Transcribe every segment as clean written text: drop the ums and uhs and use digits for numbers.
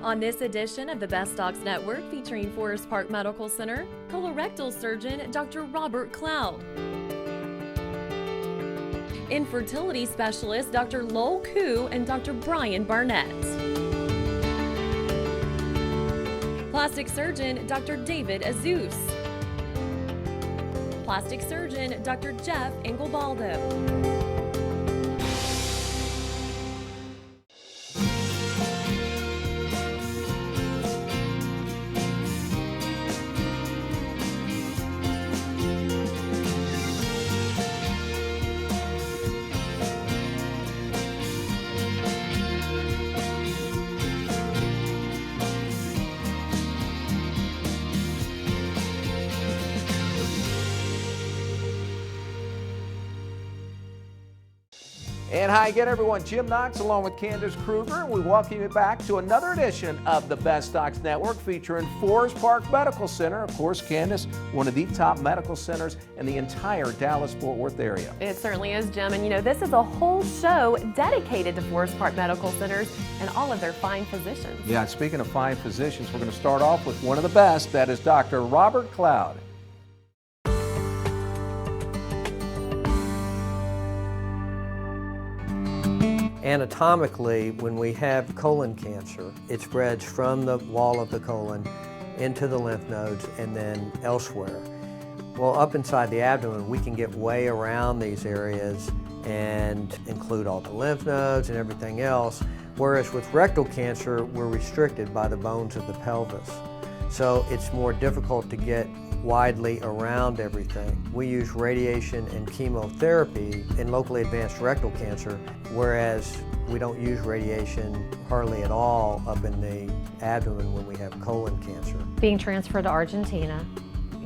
On this edition of the Best Docs Network featuring Forest Park Medical Center, colorectal surgeon Dr. Robert Cloud, infertility specialist Dr. Lowell Ku and Dr. Brian Barnett, plastic surgeon Dr. David Azouz, plastic surgeon Dr. Jeff Angobaldo. And hi again, everyone. Jim Knox along with Candace Kruger, and we welcome you back to another edition of the Best Docs Network featuring Forest Park Medical Center. Of course, Candace, one of the top medical centers in the entire Dallas-Fort Worth area. It certainly is, Jim. And you know, this is a whole show dedicated to Forest Park Medical Centers and all of their fine physicians. Yeah, speaking of fine physicians, we're going to start off with one of the best. That is Dr. Robert Cloud. Anatomically, when we have colon cancer, it spreads from the wall of the colon into the lymph nodes and then elsewhere. Well, up inside the abdomen, we can get way around these areas and include all the lymph nodes and everything else, whereas with rectal cancer, we're restricted by the bones of the pelvis. So it's more difficult to get widely around everything. We use radiation and chemotherapy in locally advanced rectal cancer, whereas we don't use radiation hardly at all up in the abdomen when we have colon cancer. Being transferred to Argentina,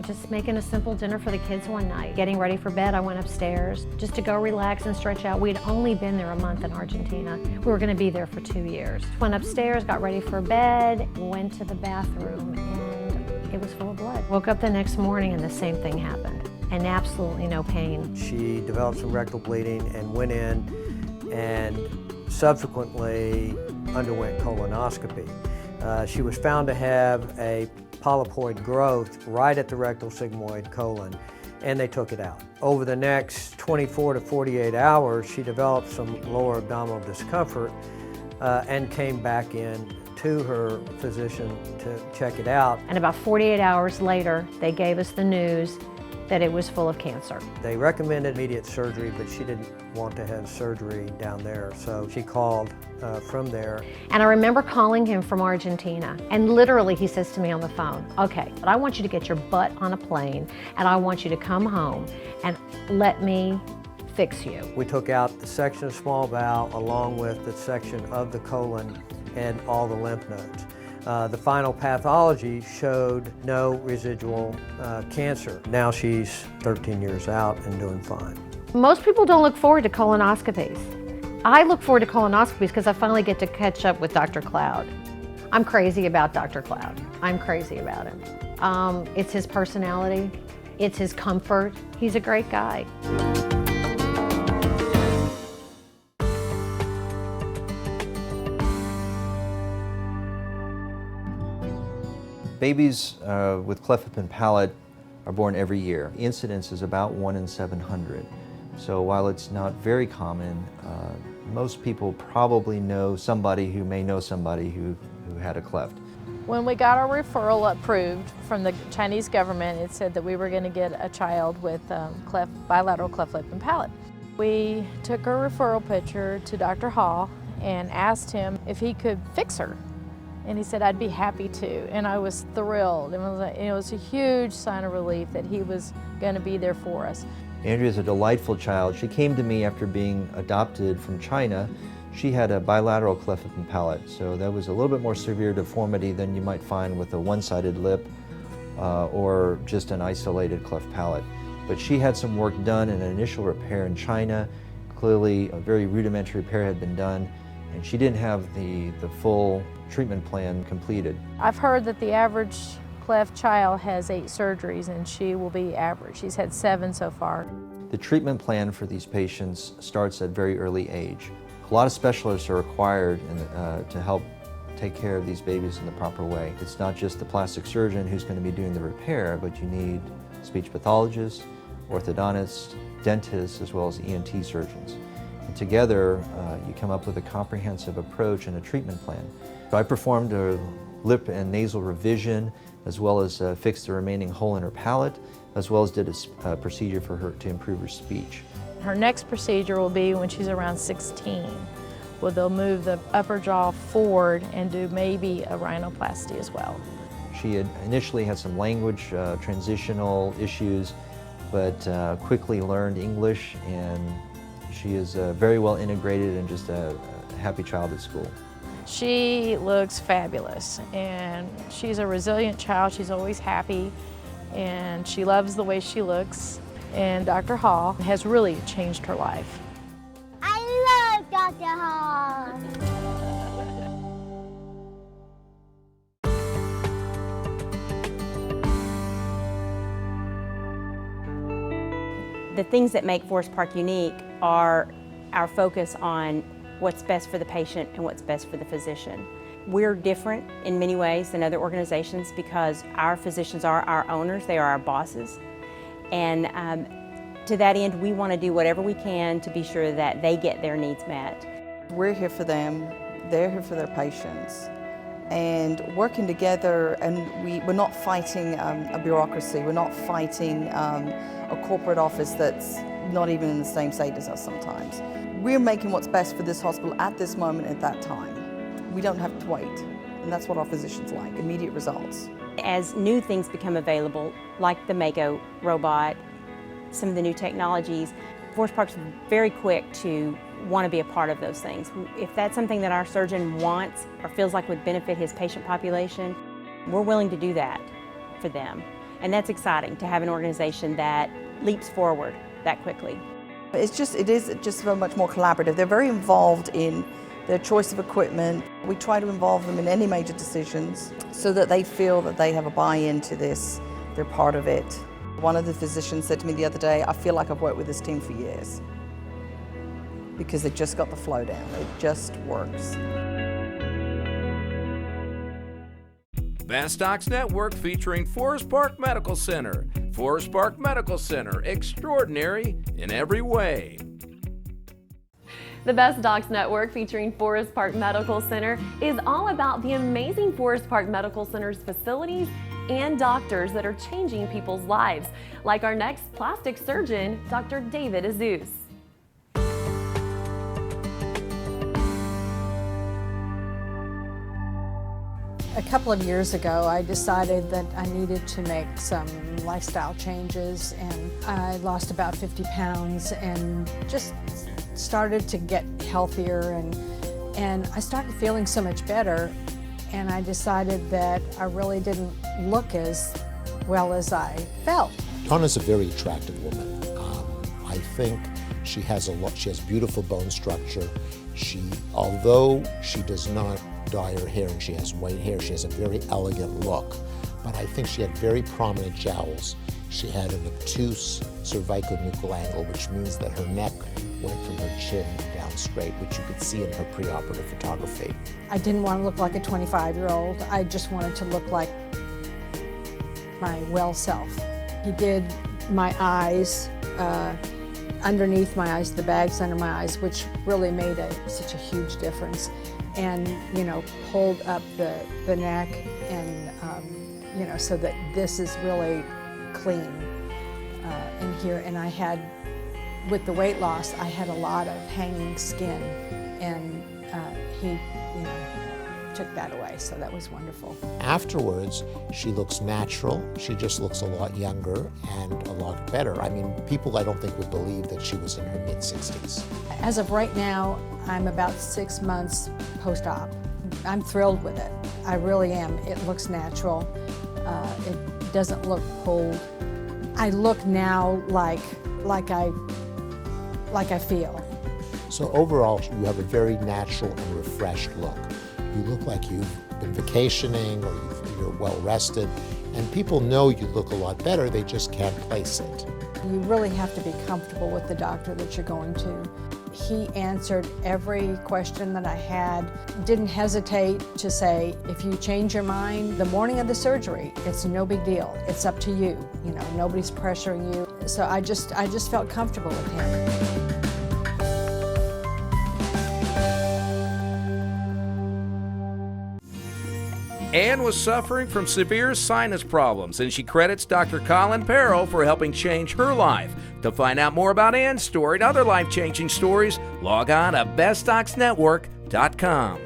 just making a simple dinner for the kids one night. Getting ready for bed, I went upstairs just to go relax and stretch out. We had only been there a month in Argentina. We were going to be there for 2 years. Went upstairs, got ready for bed, went to the bathroom, and it was full of blood. Woke up the next morning and the same thing happened, and absolutely no pain. She developed some rectal bleeding and went in and subsequently underwent colonoscopy. She was found to have a polypoid growth right at the rectal sigmoid colon, and they took it out. Over the next 24 to 48 hours, she developed some lower abdominal discomfort and came back in to her physician to check it out. And about 48 hours later, they gave us the news that it was full of cancer. They recommended immediate surgery, but she didn't want to have surgery down there, so she called from there. And I remember calling him from Argentina, and literally he says to me on the phone, okay, but I want you to get your butt on a plane, and I want you to come home and let me fix you. We took out the section of small bowel along with the section of the colon and all the lymph nodes. The final pathology showed no residual cancer. Now she's 13 years out and doing fine. Most people don't look forward to colonoscopies. I look forward to colonoscopies because I finally get to catch up with Dr. Cloud. I'm crazy about Dr. Cloud. I'm crazy about him. It's his personality, it's his comfort. He's a great guy. Babies with cleft lip and palate are born every year. The incidence is about 1 in 700. So while it's not very common, most people probably know somebody who may know somebody who had a cleft. When we got our referral approved from the Chinese government, it said that we were going to get a child with bilateral cleft lip and palate. We took our referral picture to Dr. Hall and asked him if he could fix her. And he said, I'd be happy to. And I was thrilled. It was a huge sign of relief that he was going to be there for us. Andrea's a delightful child. She came to me after being adopted from China. She had a bilateral cleft lip and palate, so that was a little bit more severe deformity than you might find with a one-sided lip or just an isolated cleft palate. But she had some work done in an initial repair in China. Clearly, a very rudimentary repair had been done, and she didn't have the full treatment plan completed. I've heard that the average cleft child has 8 surgeries, and she will be average. She's had 7 so far. The treatment plan for these patients starts at very early age. A lot of specialists are required to help take care of these babies in the proper way. It's not just the plastic surgeon who's going to be doing the repair, but you need speech pathologists, orthodontists, dentists, as well as ENT surgeons. And together, you come up with a comprehensive approach and a treatment plan. So I performed a lip and nasal revision, as well as fixed the remaining hole in her palate, as well as did a procedure for her to improve her speech. Her next procedure will be when she's around 16. Well, they'll move the upper jaw forward and do maybe a rhinoplasty as well. She had initially had some language transitional issues, but quickly learned English, and she is very well integrated and just a happy child at school. She looks fabulous, and she's a resilient child. She's always happy, and she loves the way she looks. And Dr. Hall has really changed her life. I love Dr. Hall. The things that make Forest Park unique are our focus on what's best for the patient and what's best for the physician. We're different in many ways than other organizations because our physicians are our owners, they are our bosses. And to that end, we want to do whatever we can to be sure that they get their needs met. We're here for them, they're here for their patients. And working together, and we're not fighting a bureaucracy, we're not fighting a corporate office that's not even in the same state as us sometimes. We're making what's best for this hospital at this moment at that time. We don't have to wait, and that's what our physicians like, immediate results. As new things become available, like the Mako robot, some of the new technologies, Forest Park's very quick to want to be a part of those things. If that's something that our surgeon wants or feels like would benefit his patient population, we're willing to do that for them. And that's exciting to have an organization that leaps forward that quickly. It is just so much more collaborative. They're very involved in their choice of equipment. We try to involve them in any major decisions so that they feel that they have a buy-in to this, they're part of it. One of the physicians said to me the other day, I feel like I've worked with this team for years because they just got the flow down. It just works. Best Docs Network featuring Forest Park Medical Center. Forest Park Medical Center, extraordinary in every way. The Best Docs Network featuring Forest Park Medical Center is all about the amazing Forest Park Medical Center's facilities and doctors that are changing people's lives, like our next plastic surgeon, Dr. David Azouz. A couple of years ago, I decided that I needed to make some lifestyle changes, and I lost about 50 pounds and just started to get healthier, and I started feeling so much better, and I decided that I really didn't look as well as I felt. Donna's a very attractive woman. I think she has beautiful bone structure. Although she does not dye her hair and she has white hair, she has a very elegant look. But I think she had very prominent jowls. She had an obtuse cerviconuchal angle, which means that her neck went from her chin down straight, which you could see in her preoperative photography. I didn't want to look like a 25-year-old. I just wanted to look like my well self. He did my eyes, underneath my eyes, the bags under my eyes, which really made such a huge difference. And, you know, pulled up the neck and, you know, so that this is really clean in here. And I had, with the weight loss, I had a lot of hanging skin, and he, you know, took that away, so that was wonderful. Afterwards, she looks natural. She just looks a lot younger and a lot better. I mean, people I don't think would believe that she was in her mid-60s. As of right now, I'm about 6 months post-op. I'm thrilled with it. I really am. It looks natural. It doesn't look pulled. I look now like I feel. So overall, you have a very natural and refreshed look. You look like you've been vacationing or you're well rested, and people know you look a lot better, they just can't place it. You really have to be comfortable with the doctor that you're going to. He answered every question that I had, didn't hesitate to say, if you change your mind the morning of the surgery, it's no big deal. It's up to you. You know, nobody's pressuring you. So I just felt comfortable with him. Ann was suffering from severe sinus problems, and she credits Dr. Colin Perro for helping change her life. To find out more about Ann's story and other life-changing stories, log on to bestdocsnetwork.com.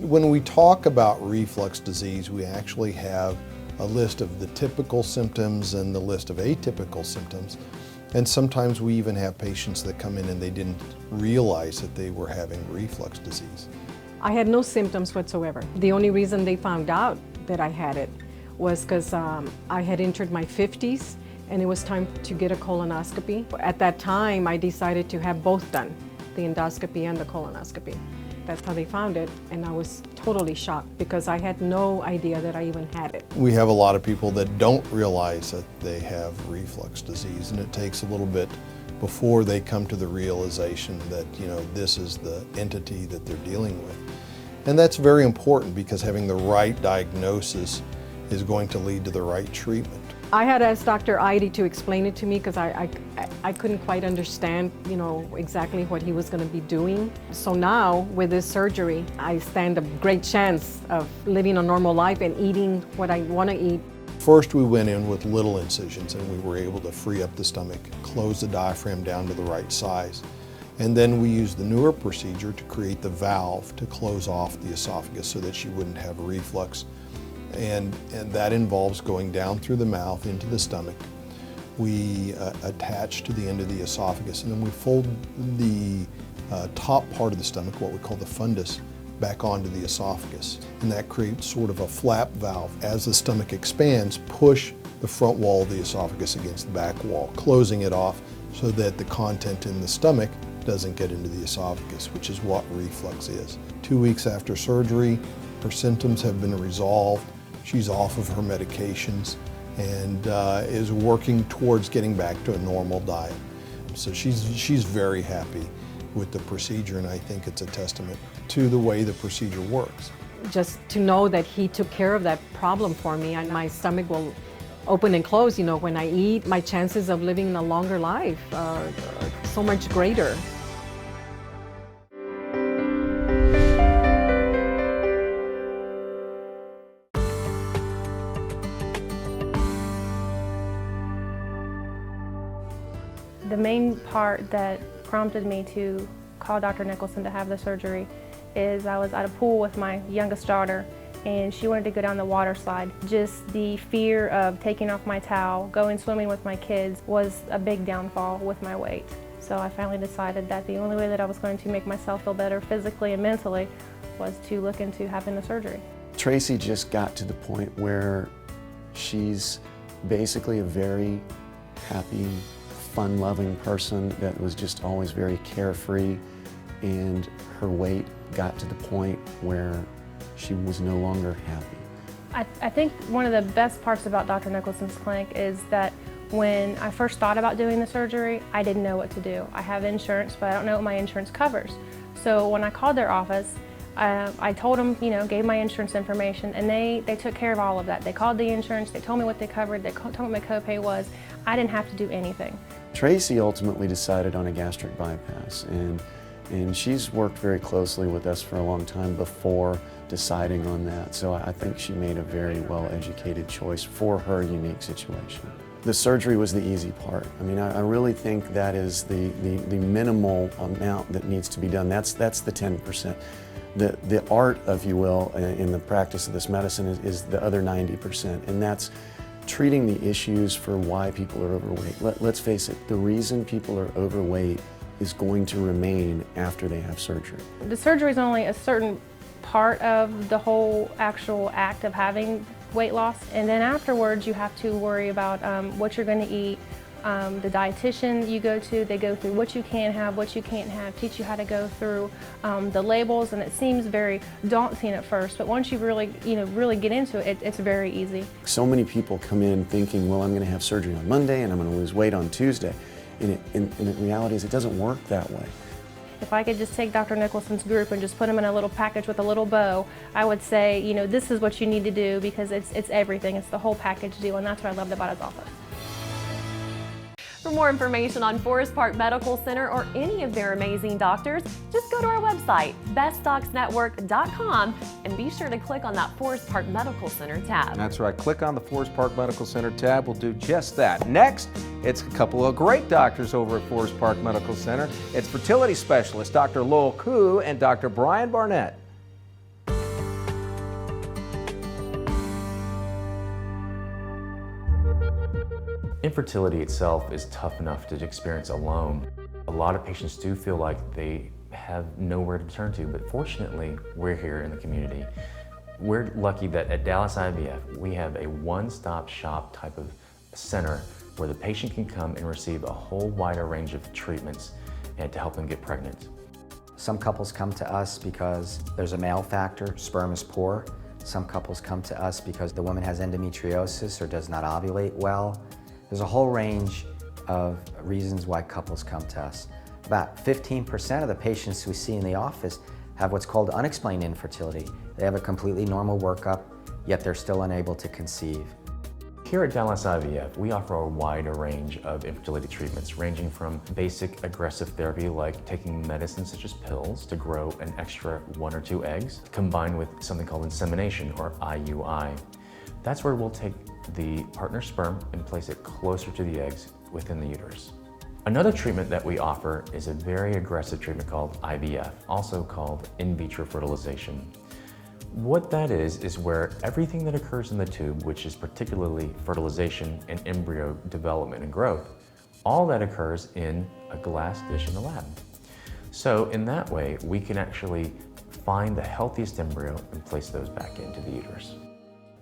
When we talk about reflux disease, we actually have a list of the typical symptoms and the list of atypical symptoms. And sometimes we even have patients that come in and they didn't realize that they were having reflux disease. I had no symptoms whatsoever. The only reason they found out that I had it was because I had entered my 50s and it was time to get a colonoscopy. At that time, I decided to have both done, the endoscopy and the colonoscopy. That's how they found it, and I was totally shocked because I had no idea that I even had it. We have a lot of people that don't realize that they have reflux disease, and it takes a little bit before they come to the realization that, you know, this is the entity that they're dealing with. And that's very important because having the right diagnosis is going to lead to the right treatment. I had asked Dr. Ihde to explain it to me because I couldn't quite understand, you know, exactly what he was going to be doing. So now, with this surgery, I stand a great chance of living a normal life and eating what I want to eat. First, we went in with little incisions and we were able to free up the stomach, close the diaphragm down to the right size. And then we used the newer procedure to create the valve to close off the esophagus so that she wouldn't have reflux. And that involves going down through the mouth into the stomach. We attach to the end of the esophagus, and then we fold the top part of the stomach, what we call the fundus, back onto the esophagus. And that creates sort of a flap valve. As the stomach expands, push the front wall of the esophagus against the back wall, closing it off so that the content in the stomach doesn't get into the esophagus, which is what reflux is. 2 weeks after surgery, her symptoms have been resolved. She's off of her medications and is working towards getting back to a normal diet. So she's very happy with the procedure, and I think it's a testament to the way the procedure works. Just to know that he took care of that problem for me, and my stomach will open and close, you know, when I eat. My chances of living a longer life are so much greater. The main part that prompted me to call Dr. Nicholson to have the surgery is I was at a pool with my youngest daughter and she wanted to go down the water slide. Just the fear of taking off my towel, going swimming with my kids was a big downfall with my weight. So I finally decided that the only way that I was going to make myself feel better physically and mentally was to look into having the surgery. Traci just got to the point where she's basically a very happy, fun-loving person that was just always very carefree, and her weight got to the point where she was no longer happy. I think one of the best parts about Dr. Nicholson's clinic is that when I first thought about doing the surgery, I didn't know what to do. I have insurance, but I don't know what my insurance covers. So when I called their office, I told them, you know, gave my insurance information, and they took care of all of that. They called the insurance, they told me what they covered, they told me what my copay was. I didn't have to do anything. Traci ultimately decided on a gastric bypass, and she's worked very closely with us for a long time before deciding on that. So I think she made a very well-educated choice for her unique situation. The surgery was the easy part. I mean, I really think that is the minimal amount that needs to be done. That's the 10%. The art, if you will, in the practice of this medicine is the other 90%, and that's treating the issues for why people are overweight. Let's face it, the reason people are overweight is going to remain after they have surgery. The surgery is only a certain part of the whole actual act of having weight loss, and then afterwards you have to worry about what you're going to eat, The dietitian you go to, they go through what you can have, what you can't have, teach you how to go through the labels, and it seems very daunting at first, but once you really, really get into it, it's very easy. So many people come in thinking, well, I'm going to have surgery on Monday and I'm going to lose weight on Tuesday. And the reality is it doesn't work that way. If I could just take Dr. Nicholson's group and just put them in a little package with a little bow, I would say, this is what you need to do, because it's everything. It's the whole package deal, and that's what I loved about his office. For more information on Forest Park Medical Center or any of their amazing doctors, just go to our website, bestdocsnetwork.com, and be sure to click on that Forest Park Medical Center tab. That's right. Click on the Forest Park Medical Center tab. We'll do just that. Next, it's a couple of great doctors over at Forest Park Medical Center. It's fertility specialist Dr. Lowell Ku and Dr. Brian Barnett. Infertility itself is tough enough to experience alone. A lot of patients do feel like they have nowhere to turn to, but fortunately, we're here in the community. We're lucky that at Dallas IVF, we have a one-stop shop type of center where the patient can come and receive a whole wider range of treatments and to help them get pregnant. Some couples come to us because there's a male factor, sperm is poor. Some couples come to us because the woman has endometriosis or does not ovulate well. There's a whole range of reasons why couples come to us. About 15% of the patients we see in the office have what's called unexplained infertility. They have a completely normal workup, yet they're still unable to conceive. Here at Dallas IVF, we offer a wider range of infertility treatments, ranging from basic aggressive therapy like taking medicines such as pills to grow an extra 1 or 2 eggs, combined with something called insemination, or IUI. That's where we'll take the partner's sperm and place it closer to the eggs within the uterus. Another treatment that we offer is a very aggressive treatment called IVF, also called in vitro fertilization. What that is where everything that occurs in the tube, which is particularly fertilization and embryo development and growth, all that occurs in a glass dish in the lab. So in that way, we can actually find the healthiest embryo and place those back into the uterus.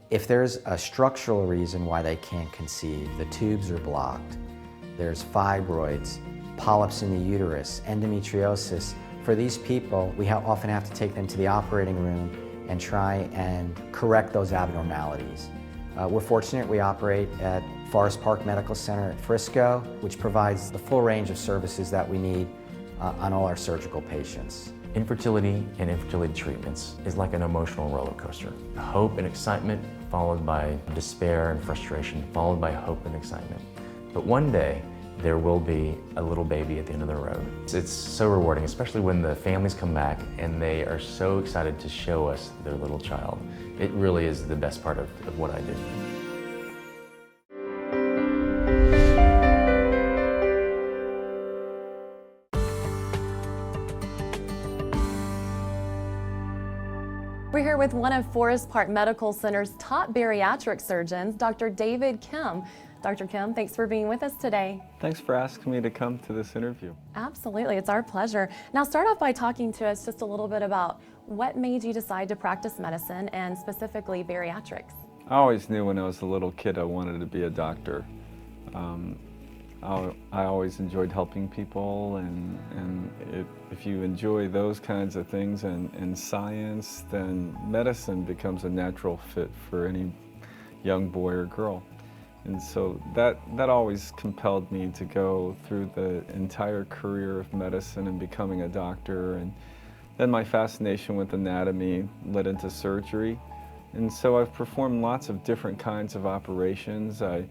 If there's a structural reason why they can't conceive, the tubes are blocked, there's fibroids, polyps in the uterus, endometriosis, for these people, we often have to take them to the operating room and try and correct those abnormalities. We're fortunate we operate at Forest Park Medical Center at Frisco, which provides the full range of services that we need on all our surgical patients. Infertility and infertility treatments is like an emotional roller coaster. Hope and excitement followed by despair and frustration, followed by hope and excitement. But one day, there will be a little baby at the end of the road. It's so rewarding, especially when the families come back and they are so excited to show us their little child. It really is the best part of what I do. We're here with one of Forest Park Medical Center's top bariatric surgeons, Dr. David Kim. Dr. Kim, thanks for being with us today. Thanks for asking me to come to this interview. Absolutely, it's our pleasure. Now start off by talking to us just a little bit about what made you decide to practice medicine and specifically bariatrics. I always knew when I was a little kid I wanted to be a doctor. I always enjoyed helping people, and if you enjoy those kinds of things and science, then medicine becomes a natural fit for any young boy or girl. And so that always compelled me to go through the entire career of medicine and becoming a doctor. And then my fascination with anatomy led into surgery. And so I've performed lots of different kinds of operations. I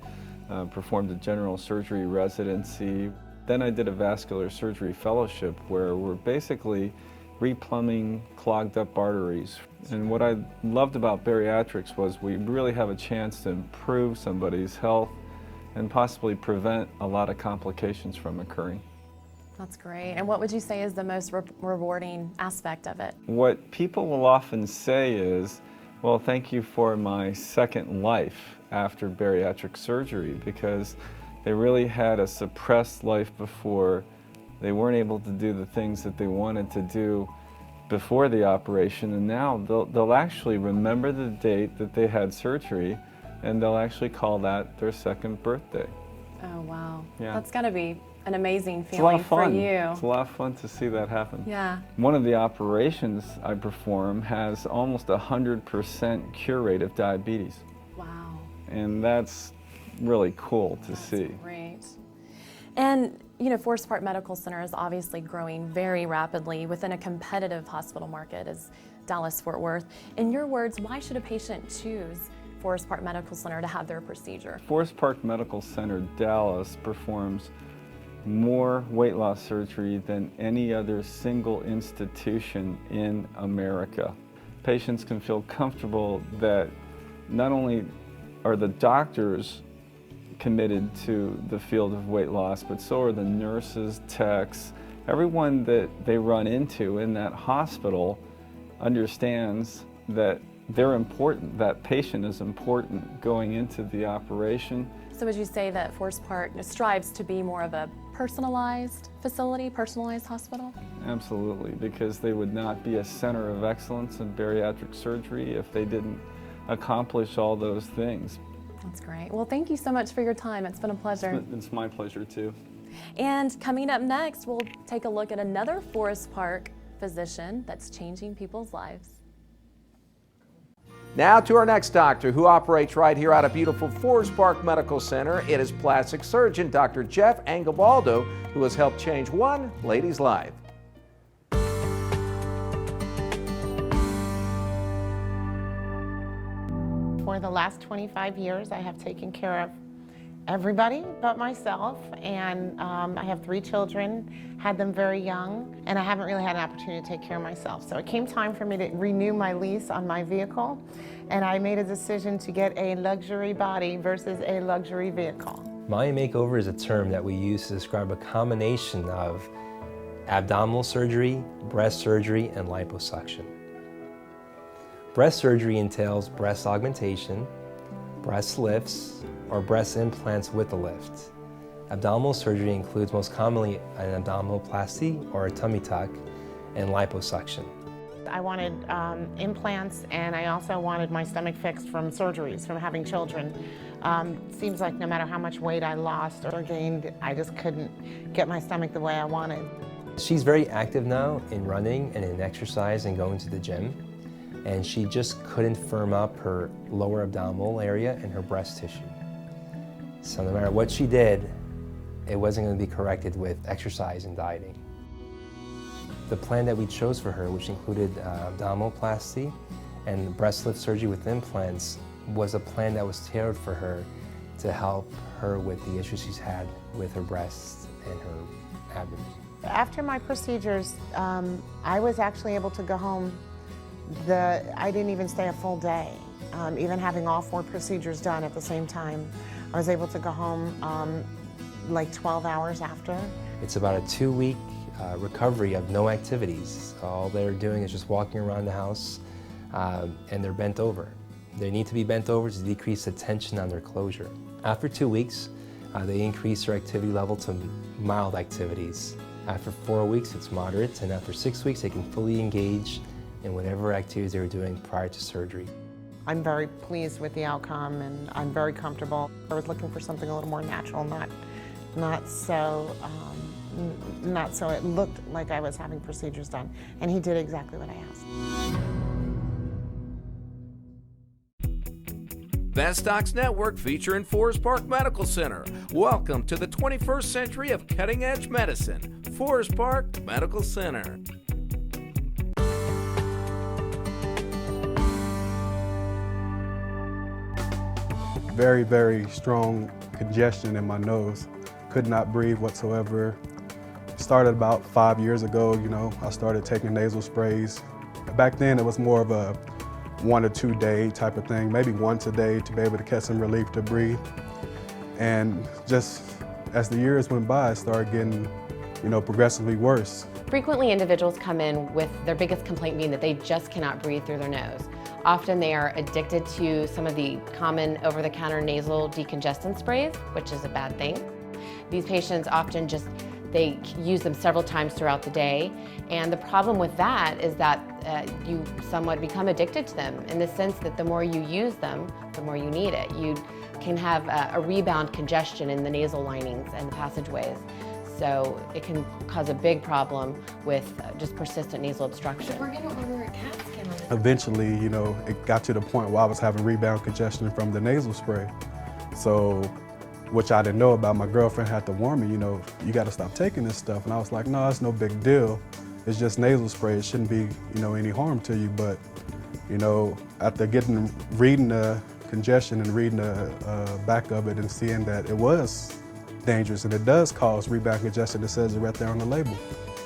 performed a general surgery residency. Then I did a vascular surgery fellowship where we're basically replumbing clogged up arteries. And what I loved about bariatrics was we really have a chance to improve somebody's health and possibly prevent a lot of complications from occurring. That's great. And what would you say is the most rewarding aspect of it? What people will often say is, well, thank you for my second life after bariatric surgery, because they really had a suppressed life before. They weren't able to do the things that they wanted to do before the operation, and now they'll actually remember the date that they had surgery, and they'll actually call that their second birthday. Oh, wow. Yeah. That's got to be an amazing It's a lot feeling of fun. for you. It's a lot of fun to see that happen. Yeah. One of the operations I perform has almost 100% cure rate of diabetes. Wow. And that's really cool to see. Great. And, you know, Forest Park Medical Center is obviously growing very rapidly within a competitive hospital market as Dallas-Fort Worth. In your words, why should a patient choose Forest Park Medical Center to have their procedure? Forest Park Medical Center Dallas performs more weight loss surgery than any other single institution in America. Patients can feel comfortable that not only are the doctors committed to the field of weight loss, but so are the nurses, techs, everyone that they run into in that hospital understands that they're important, that patient is important going into the operation. So would you say that Forest Park strives to be more of a personalized facility, personalized hospital? Absolutely, because they would not be a center of excellence in bariatric surgery if they didn't accomplish all those things. That's great. Well, thank you so much for your time. It's been a pleasure. It's my pleasure too. And coming up next, we'll take a look at another Forest Park physician that's changing people's lives. Now to our next doctor who operates right here out of beautiful Forest Park Medical Center. It is plastic surgeon Dr. Jeff Angobaldo, who has helped change one lady's life. For the last 25 years, I have taken care of everybody but myself, and I have 3 children, had them very young, and I haven't really had an opportunity to take care of myself. So it came time for me to renew my lease on my vehicle, and I made a decision to get a luxury body versus a luxury vehicle. My makeover is a term that we use to describe a combination of abdominal surgery, breast surgery, and liposuction. Breast surgery entails breast augmentation, breast lifts, or breast implants with a lift. Abdominal surgery includes most commonly an abdominoplasty or a tummy tuck and liposuction. I wanted implants, and I also wanted my stomach fixed from surgeries, from having children. Seems like no matter how much weight I lost or gained, I just couldn't get my stomach the way I wanted. She's very active now in running and in exercise and going to the gym, and she just couldn't firm up her lower abdominal area and her breast tissue. So no matter what she did, it wasn't going to be corrected with exercise and dieting. The plan that we chose for her, which included abdominoplasty and breast lift surgery with implants, was a plan that was tailored for her to help her with the issues she's had with her breasts and her abdomen. After my procedures, I was actually able to go home. I didn't even stay a full day, even having all 4 procedures done at the same time. I was able to go home like 12 hours after. It's about a 2-week recovery of no activities. All they're doing is just walking around the house, and they're bent over. They need to be bent over to decrease the tension on their closure. After 2 weeks, they increase their activity level to mild activities. After 4 weeks, it's moderate, and after 6 weeks, they can fully engage in whatever activities they were doing prior to surgery. I'm very pleased with the outcome, and I'm very comfortable. I was looking for something a little more natural, not so it looked like I was having procedures done, and he did exactly what I asked. Best Docs Network featuring Forest Park Medical Center. Welcome to the 21st century of cutting-edge medicine. Forest Park Medical Center. Very, very strong congestion in my nose. Could not breathe whatsoever. Started about 5 years ago, I started taking nasal sprays. Back then it was more of a 1 or 2 day type of thing, maybe once a day to be able to get some relief to breathe. And just as the years went by, it started getting, progressively worse. Frequently, individuals come in with their biggest complaint being that they just cannot breathe through their nose. Often they are addicted to some of the common over-the-counter nasal decongestant sprays, which is a bad thing. These patients often just They use them several times throughout the day. And the problem with that is that you somewhat become addicted to them in the sense that the more you use them, the more you need it. You can have a rebound congestion in the nasal linings and the passageways. So it can cause a big problem with just persistent nasal obstruction. We're going to order a CAT scan on this. Eventually, you know, it got to the point where I was having rebound congestion from the nasal spray. So, which I didn't know about, my girlfriend had to warn me, you know, you got to stop taking this stuff. And I was like, no, it's no big deal. It's just nasal spray. It shouldn't be, you know, any harm to you. But, you know, after reading the congestion and reading the back of it and seeing that it was dangerous and it does cause rebound congestion, it says it right there on the label.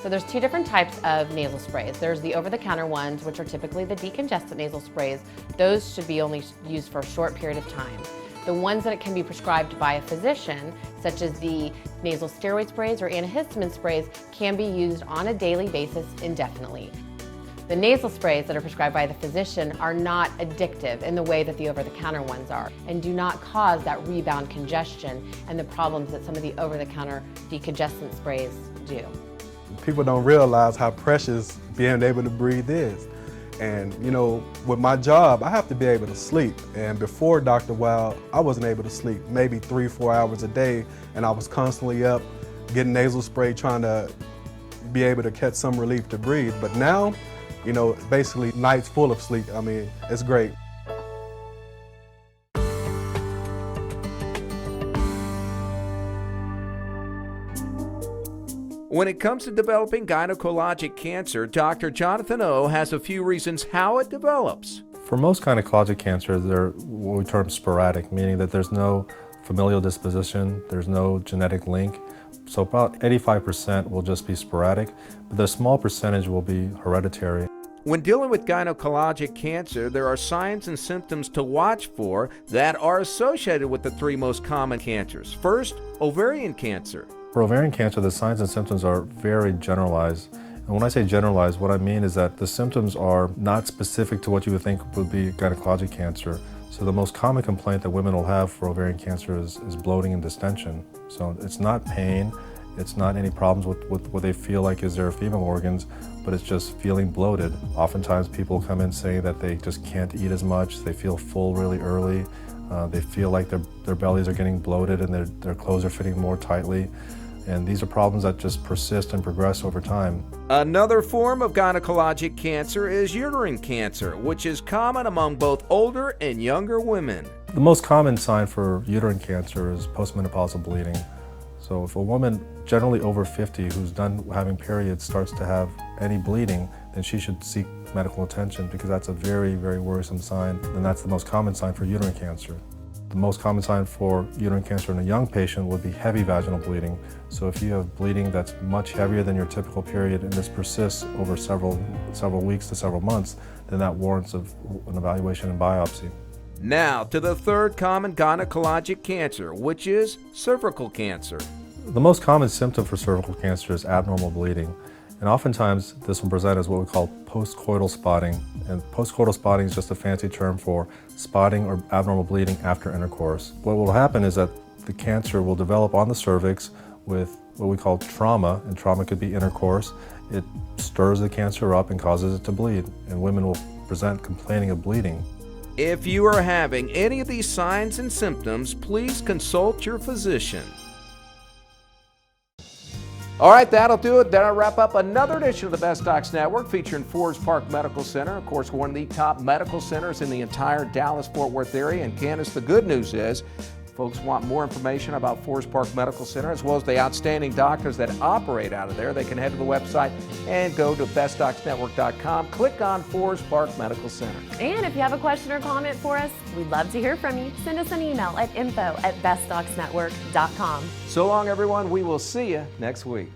So there's two different types of nasal sprays. There's the over-the-counter ones, which are typically the decongestant nasal sprays. Those should be only used for a short period of time. The ones that can be prescribed by a physician, such as the nasal steroid sprays or antihistamine sprays, can be used on a daily basis indefinitely. The nasal sprays that are prescribed by the physician are not addictive in the way that the over-the-counter ones are, and do not cause that rebound congestion and the problems that some of the over-the-counter decongestant sprays do. People don't realize how precious being able to breathe is. And you know, with my job, I have to be able to sleep. And before Dr. Wyll, I wasn't able to sleep maybe 3-4 hours a day, and I was constantly up getting nasal spray trying to be able to catch some relief to breathe. But now, you know, basically nights full of sleep. I mean, it's great. When it comes to developing gynecologic cancer, Dr. Jonathan O has a few reasons how it develops. For most gynecologic cancers, they're what we term sporadic, meaning that there's no familial disposition, there's no genetic link. So about 85% will just be sporadic, but the small percentage will be hereditary. When dealing with gynecologic cancer, there are signs and symptoms to watch for that are associated with the three most common cancers. First, ovarian cancer. For ovarian cancer, the signs and symptoms are very generalized. And when I say generalized, what I mean is that the symptoms are not specific to what you would think would be gynecologic cancer. So the most common complaint that women will have for ovarian cancer is bloating and distension. So it's not pain, it's not any problems with what they feel like is their female organs, but it's just feeling bloated. Oftentimes people come in saying that they just can't eat as much, they feel full really early, they feel like their bellies are getting bloated and their clothes are fitting more tightly. And these are problems that just persist and progress over time. Another form of gynecologic cancer is uterine cancer, which is common among both older and younger women. The most common sign for uterine cancer is postmenopausal bleeding. So if a woman generally over 50 who's done having periods starts to have any bleeding, then she should seek medical attention because that's a very, very worrisome sign, and that's the most common sign for uterine cancer. The most common sign for uterine cancer in a young patient would be heavy vaginal bleeding. So if you have bleeding that's much heavier than your typical period and this persists over several weeks to several months, then that warrants an evaluation and biopsy. Now to the third common gynecologic cancer, which is cervical cancer. The most common symptom for cervical cancer is abnormal bleeding. And oftentimes this will present as what we call postcoital spotting. And postcoital spotting is just a fancy term for spotting or abnormal bleeding after intercourse. What will happen is that the cancer will develop on the cervix with what we call trauma, and trauma could be intercourse. It stirs the cancer up and causes it to bleed, and women will present complaining of bleeding. If you are having any of these signs and symptoms, please consult your physician. All right, that'll do it. That'll wrap up another edition of the Best Docs Network featuring Forest Park Medical Center. Of course, one of the top medical centers in the entire Dallas-Fort Worth area. And Candace, the good news is, folks want more information about Forest Park Medical Center as well as the outstanding doctors that operate out of there. They can head to the website and go to bestdocsnetwork.com. Click on Forest Park Medical Center. And if you have a question or comment for us, we'd love to hear from you. Send us an email at info@bestdocsnetwork.com. So long, everyone. We will see you next week.